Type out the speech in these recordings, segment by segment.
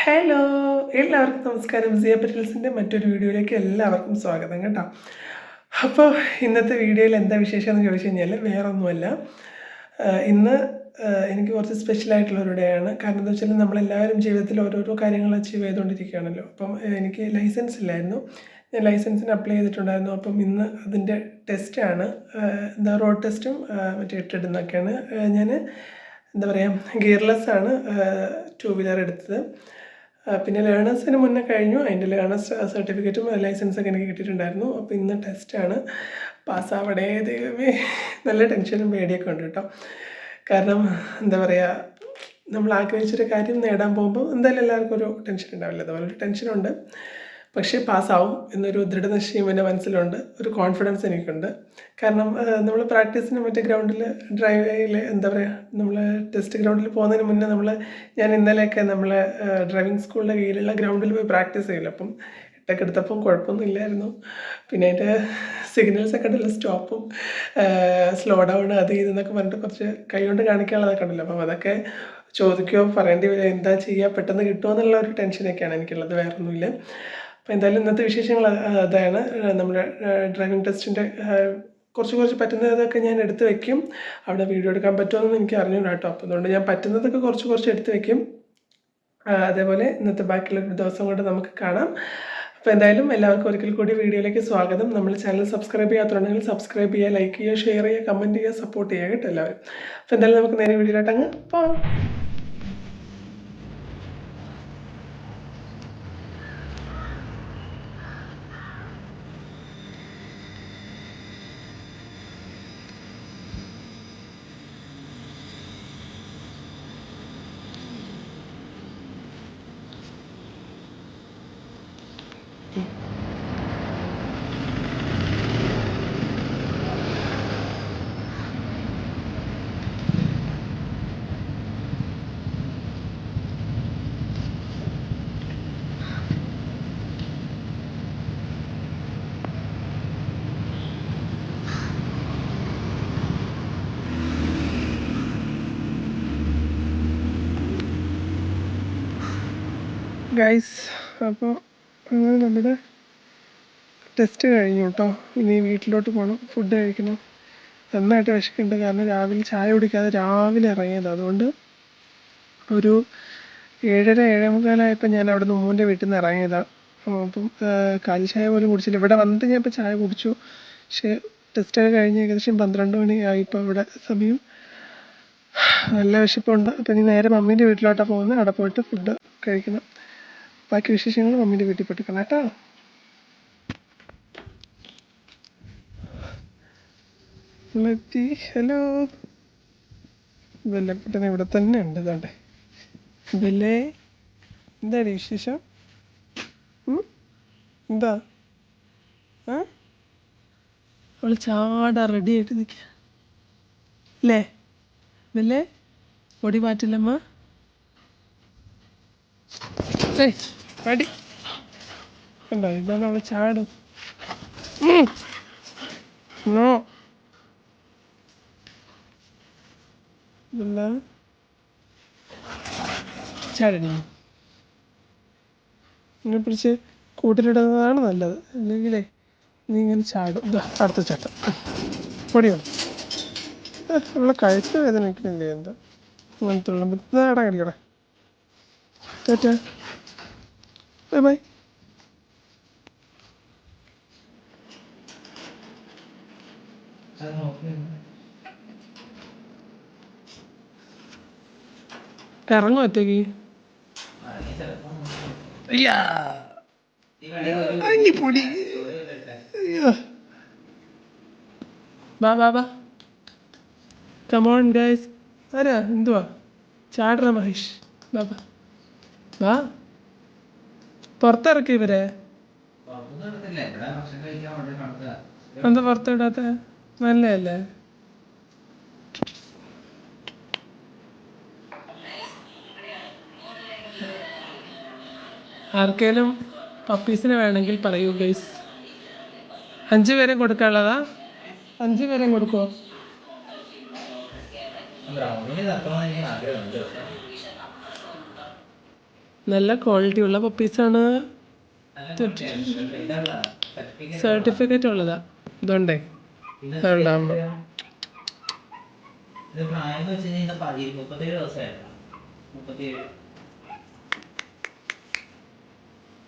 Hello, എല്ലാവർക്കും നമസ്കാരം. സിയ പറ്റൽസിൻ്റെ മറ്റൊരു വീഡിയോയിലേക്ക് എല്ലാവർക്കും സ്വാഗതം കേട്ടോ. അപ്പോൾ ഇന്നത്തെ വീഡിയോയിൽ എന്താ വിശേഷം എന്ന് ചോദിച്ചു കഴിഞ്ഞാൽ വേറൊന്നുമല്ല. ഇന്ന് എനിക്ക് കുറച്ച് സ്പെഷ്യലായിട്ടുള്ളൊരു ഡേ ആണ്. കാരണം എന്താ വെച്ചാൽ നമ്മളെല്ലാവരും ജീവിതത്തിൽ ഓരോരോ കാര്യങ്ങൾ അച്ചീവ് ചെയ്തുകൊണ്ടിരിക്കുകയാണല്ലോ. അപ്പം എനിക്ക് ലൈസൻസ് ഇല്ലായിരുന്നു. ഞാൻ ലൈസൻസിന് അപ്ലൈ ചെയ്തിട്ടുണ്ടായിരുന്നു. അപ്പം ഇന്ന് അതിൻ്റെ ടെസ്റ്റാണ്. എന്താ റോഡ് ടെസ്റ്റും മറ്റേ ഇട്ടിടുന്നൊക്കെയാണ്. ഞാൻ എന്താ പറയുക, ഗിയർലെസ് ആണ് 2 വീലർ എടുത്തത്. പിന്നെ ലേണേഴ്സിന് മുന്നേ കഴിഞ്ഞു. അതിൻ്റെ ലേണേഴ്സ് സർട്ടിഫിക്കറ്റും ലൈസൻസൊക്കെ എനിക്ക് കിട്ടിയിട്ടുണ്ടായിരുന്നു. അപ്പോൾ ഇന്ന് ടെസ്റ്റാണ്. പാസ്സാവടേ ദൈവമേ, നല്ല ടെൻഷനും പേടിയൊക്കെ ഉണ്ട് കേട്ടോ. കാരണം എന്താ പറയുക, നമ്മൾ ആഗ്രഹിച്ചൊരു കാര്യം നേടാൻ പോകുമ്പോൾ എന്തായാലും എല്ലാവർക്കും ഒരു ടെൻഷൻ ഉണ്ടാവില്ല. അതുപോലെ ഒരു ടെൻഷനുണ്ട്. പക്ഷേ പാസ്സാവും എന്നൊരു ദൃഢനിശ്ചയം എൻ്റെ മനസ്സിലുണ്ട്. ഒരു കോൺഫിഡൻസ് എനിക്കുണ്ട്. കാരണം നമ്മൾ പ്രാക്ടീസിന് മറ്റേ ഗ്രൗണ്ടിൽ ഡ്രൈവിൽ എന്താ പറയുക, നമ്മൾ ടെസ്റ്റ് ഗ്രൗണ്ടിൽ പോകുന്നതിന് മുന്നേ ഞാൻ ഇന്നലെയൊക്കെ ഡ്രൈവിംഗ് സ്കൂളിൻ്റെ കീഴിലുള്ള ഗ്രൗണ്ടിൽ പോയി പ്രാക്ടീസ് ചെയ്യില്ല. അപ്പം ഇട്ടൊക്കെ എടുത്തപ്പം കുഴപ്പമൊന്നും ഇല്ലായിരുന്നു. പിന്നെ അതിൻ്റെ സിഗ്നൽസൊക്കെ ഉണ്ടല്ലോ, സ്റ്റോപ്പും സ്ലോ ഡൗൺ അത് ഇതെന്നൊക്കെ പറഞ്ഞിട്ട് കുറച്ച് കൈ കൊണ്ട് കാണിക്കാനുള്ളതൊക്കെ ഉണ്ടല്ലോ. അപ്പം അതൊക്കെ ചോദിക്കുകയോ പറയേണ്ടി വരിക, എന്താ ചെയ്യുക, പെട്ടെന്ന് കിട്ടുമോ എന്നുള്ള ഒരു ടെൻഷനൊക്കെയാണ് എനിക്കുള്ളത്, വേറൊന്നുമില്ല. അപ്പോൾ എന്തായാലും ഇന്നത്തെ വിശേഷങ്ങൾ അതാണ്. നമ്മുടെ ഡ്രൈവിംഗ് ടെസ്റ്റിൻ്റെ കുറച്ച് പറ്റുന്നതൊക്കെ ഞാൻ എടുത്ത് വയ്ക്കും. അവിടെ വീഡിയോ എടുക്കാൻ പറ്റുമോയെന്ന് എനിക്ക് അറിഞ്ഞൂടാ കേട്ടോ. അപ്പോൾ അതുകൊണ്ട് ഞാൻ പറ്റുന്നതൊക്കെ കുറച്ച് എടുത്ത് വയ്ക്കും. അതേപോലെ ഇന്നത്തെ ബാക്കിയുള്ള ഒരു ദിവസം കൊണ്ട് നമുക്ക് കാണാം. അപ്പോൾ എന്തായാലും എല്ലാവർക്കും ഒരിക്കൽ കൂടി വീഡിയോയിലേക്ക് സ്വാഗതം. നമ്മൾ ചാനൽ സബ്സ്ക്രൈബ് ചെയ്യാത്തുണ്ടെങ്കിൽ സബ്സ്ക്രൈബ് ചെയ്യുക, ലൈക്ക് ചെയ്യുക, ഷെയർ ചെയ്യുക, കമൻറ്റ് ചെയ്യുക, സപ്പോർട്ട് ചെയ്യുക കേട്ടോ എല്ലാവരും. അപ്പോൾ എന്തായാലും നമുക്ക് നേരെ വീഡിയോയിലോട്ട് അങ്ങ് പോകാം. ഗൈസ്, അപ്പോൾ അങ്ങനെ നമ്മുടെ ടെസ്റ്റ് കഴിഞ്ഞു കേട്ടോ. ഇനി വീട്ടിലോട്ട് പോകണം, ഫുഡ് കഴിക്കണം. നന്നായിട്ട് വിശക്കുന്നുണ്ട്. കാരണം രാവിലെ ചായ കുടിക്കാതെ രാവിലെ ഇറങ്ങിയത്. അതുകൊണ്ട് ഒരു 7:30 7:45 ഞാൻ അവിടെ നിന്ന് ഉമ്മൂൻ്റെ വീട്ടിൽ നിന്ന് ഇറങ്ങിയതാണ്. അപ്പം കാലി ചായ പോലും കുടിച്ചില്ല. ഇവിടെ വന്നിട്ട് ഞാൻ ഇപ്പോൾ ചായ കുടിച്ചു. പക്ഷേ ടെസ്റ്റൊക്കെ കഴിഞ്ഞ് ഏകദേശം 12 മണി ആയി ഇപ്പോൾ ഇവിടെ സമയം. നല്ല വിശപ്പുണ്ട്. അപ്പം ഇനി നേരെ മമ്മീൻ്റെ വീട്ടിലോട്ടാണ് പോകുന്നത്. അവിടെ പോയിട്ട് ഫുഡ് കഴിക്കണം. ബാക്കി വിശേഷങ്ങൾ മമ്മീൻ്റെ വീട്ടിൽ പെട്ടിക്കണം കേട്ടോ. ഹലോ, ബെല്ലക്കുട്ടൻ ഇവിടെ തന്നെ ഉണ്ട്. ഇതാണ്ടേ ബെല്ലേ, എന്താടി വിശേഷം? എന്താ അവൾ ചാടാ റെഡി ആയിട്ട് നിൽക്കുക അല്ലേ? ബെല്ലേ, പൊടി മാറ്റില്ലമ്മ. മടി കണ്ടോ, ഇതാണ് അവൾ ചാടും. ചാടണി ഇങ്ങനെ പിടിച്ച് കൂട്ടിലിടുന്നതാണ് നല്ലത്. അല്ലെങ്കിലേ നീ ഇങ്ങനെ ചാടും. ഇതാ അടുത്ത ചാട്ടം, പൊടിയാണ്. ഉള്ള കഴുത്ത് വേദനിക്കുന്നില്ലേ എന്താ അങ്ങനത്തെ ഉള്ള ഇടാൻ കഴിക്കടേ. Tata, bye bye. ഇറങ്ങും ഒറ്റയ്ക്ക്. പൊടി. ബാ കമോൺ ഗൈസ്. ആരാ എന്തുവാ ചാടറ മഹേഷ്? ബാ പുറത്തിറക്കി ഇവരെ. എന്താ പുറത്തിടാത്ത? നല്ലതല്ലേ? ആർക്കേലും പപ്പീസിനെ വേണമെങ്കിൽ പറയൂ ഗൈസ്. 5 പേരെ കൊടുക്കാനുള്ളതാ? 5 പേരെ കൊടുക്കുമോ? നല്ല ക്വാളിറ്റി ഉള്ള പപ്പീസാണ്. സർട്ടിഫിക്കറ്റ് ഉള്ളതാ. ഇതുണ്ടേ ഉണ്ടാകുമ്പോൾ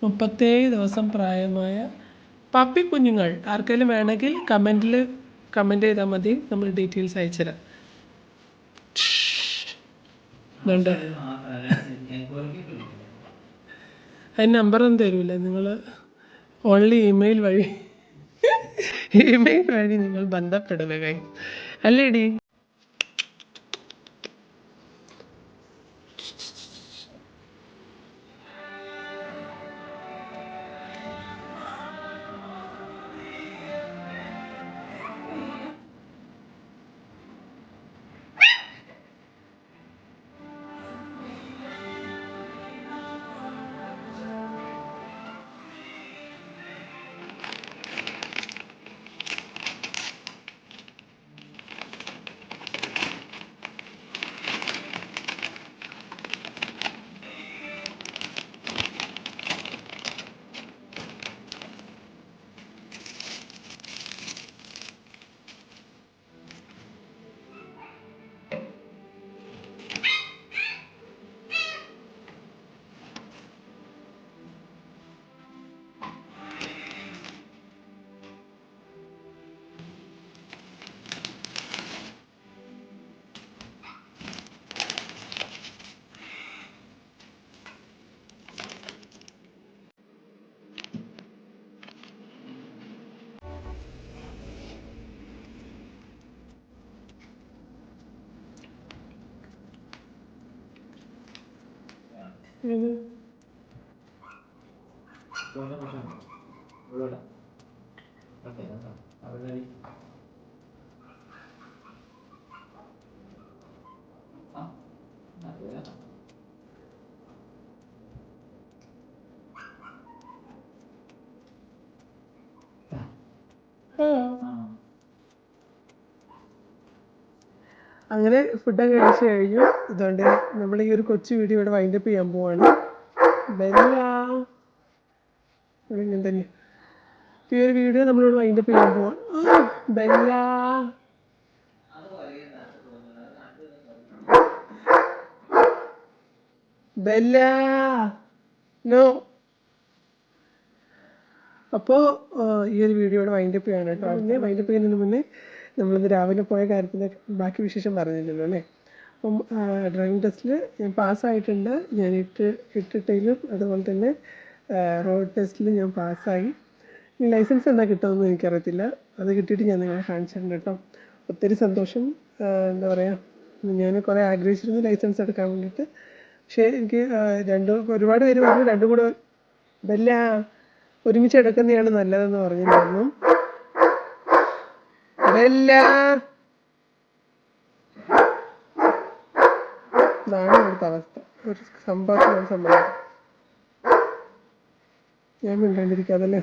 37 ദിവസം പ്രായമായ പപ്പി കുഞ്ഞുങ്ങൾ ആർക്കെങ്കിലും വേണമെങ്കിൽ കമൻറ്റ് ചെയ്താൽ മതി, നമ്മൾ ഡീറ്റെയിൽസ് അയച്ചുതരാം. ഇതുണ്ട്. അതിന് നമ്പറൊന്നും തരൂല, നിങ്ങൾ ഓൺലി ഇമെയിൽ വഴി നിങ്ങൾ ബന്ധപ്പെടുക കൈ അല്ലേടി. അങ്ങനെ ഫുഡൊക്കെ കഴിച്ച് കഴിഞ്ഞു. ഇതുകൊണ്ട് നമ്മൾ ഈ ഒരു കൊച്ചു വീഡിയോ ഇവിടെ വൈൻഡപ്പ് ചെയ്യാൻ പോവാണ്. ഇങ്ങനെ തന്നെ ഈ ഒരു വീഡിയോ നമ്മളിവിടെ വൈൻഡപ്പ് ചെയ്യാൻ പോവാണ്. ബെല്ല ബെല്ല നോ. അപ്പോൾ ഈ ഒരു വീഡിയോ ഇവിടെ വൈൻഡപ്പ് ചെയ്യണം കേട്ടോ. പിന്നെ വൈൻഡപ്പ് ചെയ്യുന്നതിന് മുന്നേ നമ്മളിന്ന് രാവിലെ പോയ കാര്യത്തിൻ്റെ ബാക്കി വിശേഷം പറഞ്ഞില്ലല്ലോ അല്ലേ. അപ്പം ഡ്രൈവിംഗ് ടെസ്റ്റിൽ ഞാൻ പാസ്സായിട്ടുണ്ട്. ഞാൻ ഇട്ടിട്ടയിലും അതുപോലെ തന്നെ റോഡ് ടെസ്റ്റിൽ ഞാൻ പാസ്സായി. ഇനി ലൈസൻസ് എന്നാ കിട്ടുമെന്ന് എനിക്കറിയത്തില്ല. അത് കിട്ടിയിട്ട് ഞാൻ നിങ്ങളെ കാണിച്ചിട്ടുണ്ട് കേട്ടോ. ഒത്തിരി സന്തോഷം. എന്താ പറയുക, ഞാൻ കുറേ ആഗ്രഹിച്ചിരുന്നു ലൈസൻസ് എടുക്കാൻ വേണ്ടിയിട്ട്. പക്ഷേ എനിക്ക് ഒരുപാട് പേര് പറഞ്ഞു രണ്ടും കൂടെ ഒരുമിച്ച് എടുക്കുന്നതാണ് നല്ലതെന്ന് പറഞ്ഞിട്ടുണ്ടായിരുന്നു. ഇതാണ് ഇവിടുത്തെ അവസ്ഥ. ഒരു സംഭവം ഞാൻ മിണ്ടാണ്ടിരിക്കാതല്ലേ.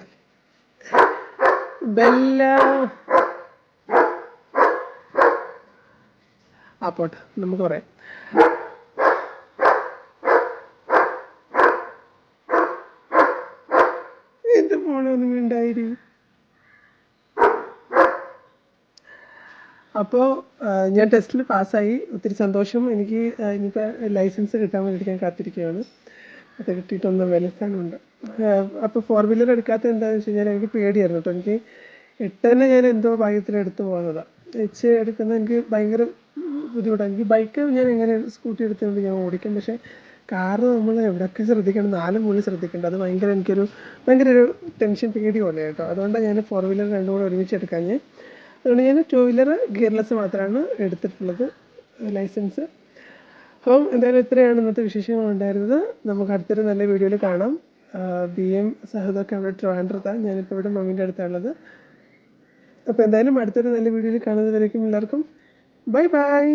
പോട്ടെ, നമുക്ക് പറയാം. എന്റെ മോളെ ഒന്നും മിണ്ടായിരുന്നു. അപ്പോൾ ഞാൻ ടെസ്റ്റിൽ പാസ്സായി. ഒത്തിരി സന്തോഷം. എനിക്ക് ഇനിയിപ്പോൾ ലൈസൻസ് കിട്ടാൻ വേണ്ടിയിട്ട് ഞാൻ കാത്തിരിക്കുകയാണ്. അത് കിട്ടിയിട്ടൊന്ന് വിലക്കാനുണ്ട്. അപ്പോൾ 4 വീലർ എടുക്കാത്ത എന്താണെന്ന് വെച്ച് കഴിഞ്ഞാൽ എനിക്ക് പേടിയായിരുന്നു കേട്ടോ. എനിക്ക് 8 തന്നെ ഞാൻ എന്തോ ഭാഗ്യത്തിൽ എടുത്തു പോകുന്നതാണ്. 8 എടുക്കുന്നത് എനിക്ക് ഭയങ്കര ബുദ്ധിമുട്ടാണ്. എനിക്ക് ബൈക്ക് ഞാൻ എങ്ങനെ സ്കൂട്ടി എടുത്തുകൊണ്ട് ഞാൻ ഓടിക്കും. പക്ഷേ കാറ് നമ്മൾ എവിടെയൊക്കെ ശ്രദ്ധിക്കണം, 4 മൂലം ശ്രദ്ധിക്കേണ്ടത്. അത് ഭയങ്കര ഒരു ടെൻഷൻ പേടി പോലെ കേട്ടോ. അതുകൊണ്ടാണ് ഞാൻ 4 വീലർ രണ്ടും കൂടെ ഒരുമിച്ച് എടുക്കാൻ. അതുകൊണ്ട് ഞാൻ 2 വീലർ ഗിയർലെസ് മാത്രമാണ് എടുത്തിട്ടുള്ളത് ലൈസൻസ്. അപ്പം എന്തായാലും ഇത്രയാണ് ഇന്നത്തെ വിശേഷങ്ങളുണ്ടായിരുന്നത്. നമുക്ക് അടുത്തൊരു നല്ല വീഡിയോയിൽ കാണാം. BM സഹദൊക്കെ അവിടെ ട്രിവാൻഡ്രത്താണ്. ഞാനിപ്പോൾ ഇവിടെ മമ്മീൻ്റെ അടുത്താണുള്ളത്. അപ്പോൾ എന്തായാലും അടുത്തൊരു നല്ല വീഡിയോയിൽ കാണുന്നത് വരേക്കും എല്ലാവർക്കും ബൈ ബൈ.